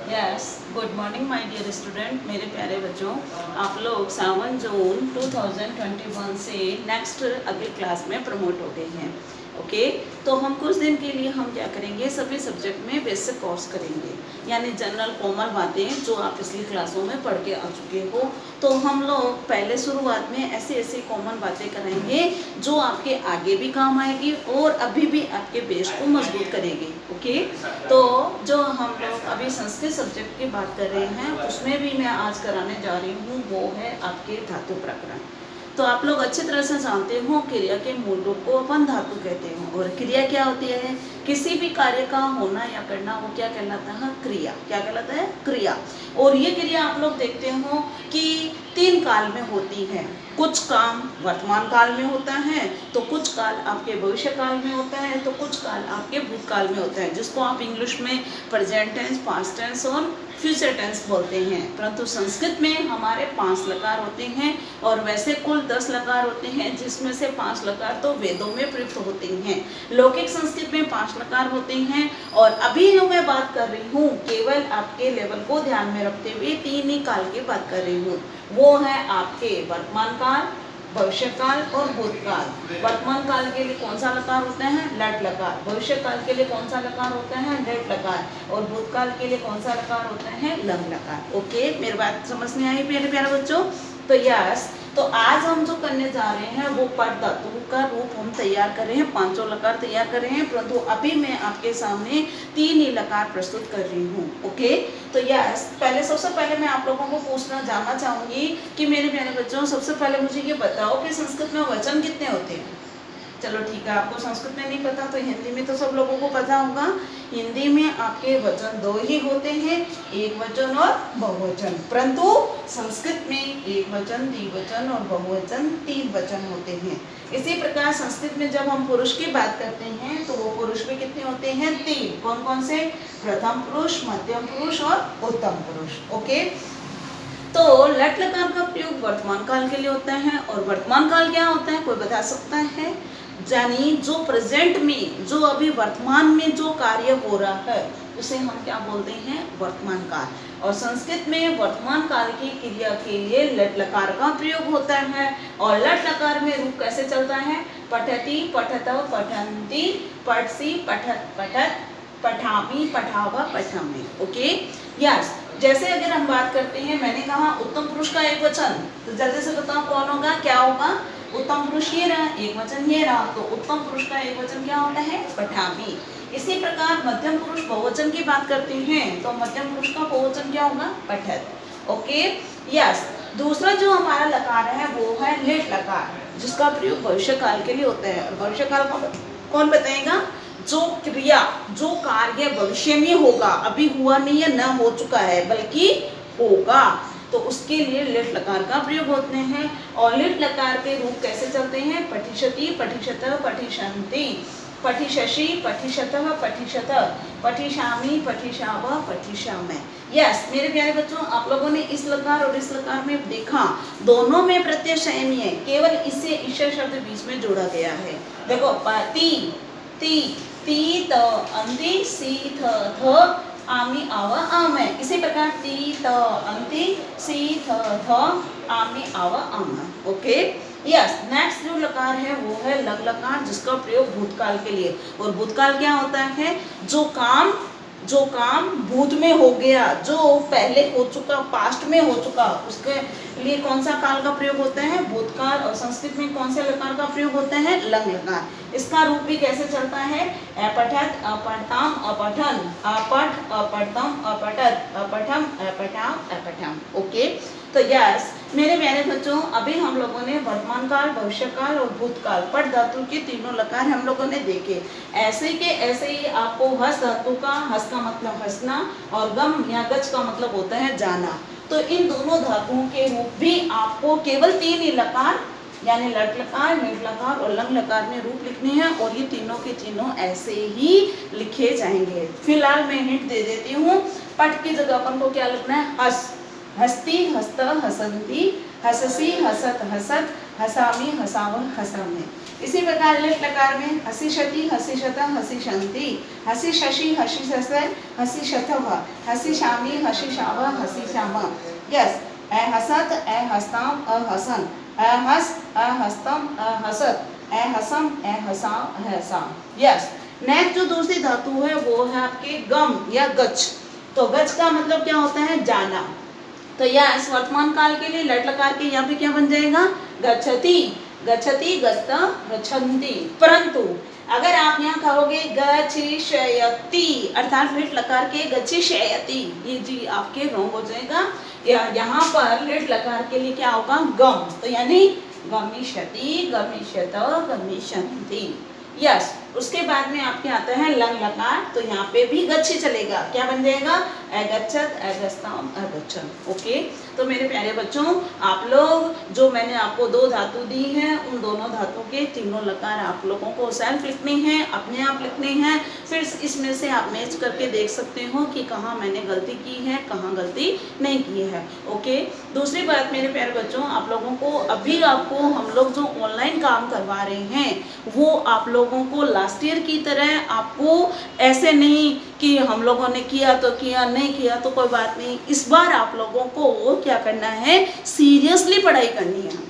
Yes, good morning my dear student. मेरे प्यारे बच्चों, आप लोग 7 जून 2021 से नेक्स्ट अगली क्लास में प्रमोट हो गए हैं। ओके, तो हम कुछ दिन के लिए हम क्या करेंगे, सभी सब्जेक्ट में बेसिक कोर्स करेंगे, यानी जनरल कॉमन बातें जो आप पिछली क्लासों में पढ़ के आ चुके हो। तो हम लोग पहले शुरुआत में ऐसी ऐसी कॉमन बातें कराएंगे जो आपके आगे भी काम आएगी और अभी भी आपके बेस को मजबूत करेगी। ओके, तो जो हम लोग अभी संस्कृत सब्जेक्ट की बात कर रहे हैं उसमें भी मैं आज कराने जा रही हूँ, वो है आपके धातु प्रकरण। तो आप लोग अच्छी तरह से जानते हो क्रिया के मूल रूप को अपन धातु कहते हैं। और क्रिया क्या होती है? किसी भी कार्य का होना या करना, वो क्या कहलाता है? क्रिया। क्या कहलाता है? क्रिया। और ये क्रिया आप लोग देखते हो कि 3 काल में होती है। कुछ काम वर्तमान काल में होता है, तो कुछ काल आपके भविष्य काल में होता है, तो कुछ काल आपके भूतकाल में होता है, जिसको आप इंग्लिश में प्रेजेंट टेंस, पास्ट टेंस और फ्यूचर टेंस बोलते हैं। परंतु संस्कृत में हमारे 5 लकार होते हैं और वैसे कुल 10 लकार होते हैं, जिसमें से 5 लकार तो वेदों में प्रयुक्त होते हैं। लौकिक संस्कृत में 5 लकार होते हैं। और अभी जो मैं बात कर रही हूँ, केवल आपके लेवल को ध्यान में रखते हुए 3 ही काल की बात कर रही हूँ। वो है आपके वर्तमान काल, भविष्य काल और भूतकाल। वर्तमान काल के लिए कौन सा लकार होता है? लट लकार। भविष्य काल के लिए कौन सा लकार होता है? लट लकार। और भूतकाल के लिए कौन सा लकार होता है? लंग लकार। ओके, मेरी बात समझ में आई मेरे प्यारे बच्चों? तो यस, तो आज हम जो करने जा रहे हैं वो पद धातु का रूप हम तैयार कर रहे हैं, 5 लकार तैयार कर रहे हैं। परंतु अभी मैं आपके सामने 3 ही लकार प्रस्तुत कर रही हूँ। ओके, तो यस, सबसे पहले मैं आप लोगों को जानना चाहूंगी कि मेरे प्यारे बच्चों, सबसे पहले मुझे ये बताओ कि संस्कृत में वचन कितने होते हैं? चलो ठीक है, आपको संस्कृत में नहीं पता तो हिंदी में तो सब लोगों को पता होगा। हिंदी में आपके वचन 2 ही होते हैं, एक वचन और बहुवचन। परंतु संस्कृत में एक वचन, द्विवचन और बहुवचन 3 वचन होते हैं। इसी प्रकार संस्कृत में जब हम पुरुष की बात करते हैं तो वो पुरुष भी कितने होते हैं? 3। कौन कौन से? प्रथम पुरुष, मध्यम पुरुष और उत्तम पुरुष। ओके, तो लट लकार का प्रयोग वर्तमान काल के लिए होता है। और वर्तमान काल क्या होता है, कोई बता सकता है? यानी जो प्रेजेंट में, जो अभी वर्तमान में जो कार्य हो रहा है उसे हम क्या बोलते हैं? वर्तमान काल। और संस्कृत में वर्तमान काल की क्रिया के लिए लट लकार का प्रयोग होता है। और लट लकार में रूप कैसे चलता है? पठति, पठत, पठन्ति, पठसि, पठत, पठत, पठामि, पठाव, पठामि। Okay, yes. जैसे अगर हम बात करते हैं, मैंने कहा उत्तम पुरुष का एक वचन, तो जल्दी से बताओ कौन होगा, क्या होगा? उत्तम पुरुष ये रहा, एक वचन ये रहा, तो उत्तम पुरुष का एक वचन क्या होता है? पठामि। इसी प्रकार मध्यम पुरुष बहुवचन की बात करते हैं, तो मध्यम पुरुष का बहुवचन क्या होगा? पठत। Okay, yes. दूसरा जो हमारा लकार है वो है लेट लकार, जिसका प्रयोग भविष्य काल के लिए होता है। और भविष्य काल का कौन बताएगा? जो क्रिया, जो कार्य भविष्य में होगा, अभी हुआ नहीं है, न हो चुका है, बल्कि होगा, तो उसके लिए लिट लकार का प्रयोग होते हैं। और लिट लकार के रूप कैसे चलते हैं? पठिष्यति, पठिष्यत, पठिष्यन्ति, पठिष्यसि, पठिष्यतः, पठिष्यत, पठिष्यामि, पठिष्याव, पठिष्यामि। यस, मेरे प्यारे बच्चों, आप लोगों ने इस लकार और इस लकार में देखा, दोनों में प्रत्यय सेम ही है, केवल इससे ईश्वर शब्द बीच में जोड़ा गया है। देखो, ती, ती, ती, त, अंति, सी, थ, थ, आमी, आव, आम। इसी प्रकार ती, त, अंति, सी, थ, थ, आमी, आव, आम। Okay, yes. नेक्स्ट जो लकार है वो है लग लकार, जिसका प्रयोग भूतकाल के लिए। और भूतकाल क्या होता है? जो काम भूत में हो गया, जो पहले हो चुका, पास्ट में हो चुका, उसके लिए कौन सा काल का प्रयोग होता है? भूतकाल। और संस्कृत में कौन से लकार का प्रयोग होता है? लंग लकार। इसका रूप भी कैसे चलता है? अपठत, अपठताम, अपठन, अपठ, अपठतम, अपठत, अपठम, अपठाम, अपठम। ओके, तो यस मेरे प्यारे बच्चों, अभी हम लोगों ने वर्तमान काल, भविष्य काल और भूतकाल, पट धातु के तीनों लकार हम लोगों ने देखे। ऐसे के ऐसे ही आपको हस धातु का, हस का मतलब हंसना और गम या गच का मतलब होता है जाना, तो इन दोनों धातुओं के रूप भी आपको केवल 3 ही लकार, यानी लट लकार, मिट लकार और लंग लकार में रूप लिखने हैं। और ये तीनों के तीनों ऐसे ही लिखे जाएंगे। फिलहाल मैं हिंट दे देती हूँ, पट की जगह अपन को क्या लिखना है? हस, हस्ती, हस्त, हसंती, हससी, हसत, हसत, हसामी, हसावन, हसामे। इसी प्रकार लिट लकार में हसिष्यति, हसिष्यत, हसिष्यन्ति, हसिष्यसि, हसिष्यसै, हसिष्यथः, हसिष्यामि, हसिष्याव, हसिष्याम। यस, अहसत, अहस्ताम, अहसन, अहस, अहस्तम, अहसत, अहसम, अहसां, अहसाम। यस, नेक्स्ट जो दूसरी धातु है वो है आपके गम या गच्छ। तो गच्छ का मतलब क्या होता है? जाना। तो यस, वर्तमान काल के लिए लट लकार के यहाँ पे क्या बन जाएगा? गच्छति, गच्छति, गच्छ, गच्छन्ति। परंतु अगर आप यहाँ कहोगे गच्छिष्यति अर्थात लिट लकार के गच्छिष्यति, ये जी आपके रॉन्ग हो जाएगा। यहाँ पर लिट लकार के लिए क्या होगा? गम। तो यानी गमिष्यति, गमिष्यत, गमिष्यन्ति। यस, उसके बाद में आपके आता है लंग लकार। तो यहाँ पे भी गच्छ चलेगा। क्या बन जाएगा? अगच्छत, अगस्ताम, अगच्छन। ओके, तो मेरे प्यारे बच्चों, आप लोग जो मैंने आपको दो धातु दी हैं, उन दोनों धातु के तीनों लकार आप लोगों को सेल्फ लिखने हैं, अपने आप लिखने हैं। फिर इसमें से आप मैच करके देख सकते हो कि कहाँ मैंने गलती की है, कहाँ गलती नहीं की है। ओके, दूसरी बात मेरे प्यारे बच्चों, आप लोगों को अभी आपको हम लोग जो ऑनलाइन काम करवा रहे हैं वो आप लोगों को लास्ट ईयर की तरह आपको ऐसे नहीं कि हम लोगों ने किया तो किया, नहीं किया तो कोई बात नहीं। इस बार आप लोगों को क्या करना है? सीरियसली पढ़ाई करनी है।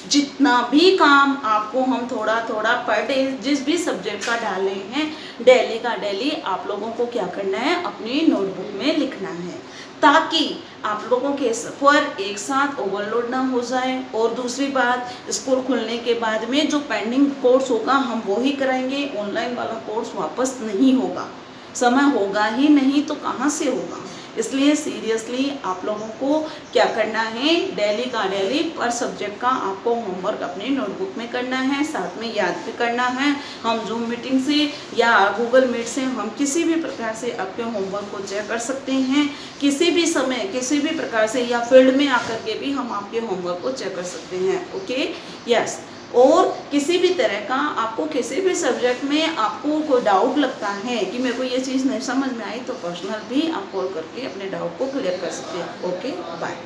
जितना भी काम आपको हम थोड़ा थोड़ा पर डे जिस भी सब्जेक्ट का डाले हैं, डेली का डेली आप लोगों को क्या करना है? अपनी नोटबुक में लिखना है, ताकि आप लोगों के सफ़र एक साथ ओवरलोड ना हो जाए। और दूसरी बात, स्कूल खुलने के बाद में जो पेंडिंग कोर्स होगा हम वो ही कराएंगे, ऑनलाइन वाला कोर्स वापस नहीं होगा। समय होगा ही नहीं तो कहाँ से होगा? इसलिए सीरियसली आप लोगों को क्या करना है? डेली का डेली पर सब्जेक्ट का आपको होमवर्क अपनी नोटबुक में करना है, साथ में याद भी करना है। हम जूम मीटिंग से या गूगल मीट से हम किसी भी प्रकार से आपके होमवर्क को चेक कर सकते हैं, किसी भी समय किसी भी प्रकार से, या फील्ड में आकर के भी हम आपके होमवर्क को चेक कर सकते हैं। Okay, yes. और किसी भी तरह का आपको किसी भी सब्जेक्ट में आपको कोई डाउट लगता है कि मेरे को ये चीज़ नहीं समझ में आई, तो पर्सनल भी आप कॉल करके अपने डाउट को क्लियर कर सकते हैं। Okay, bye.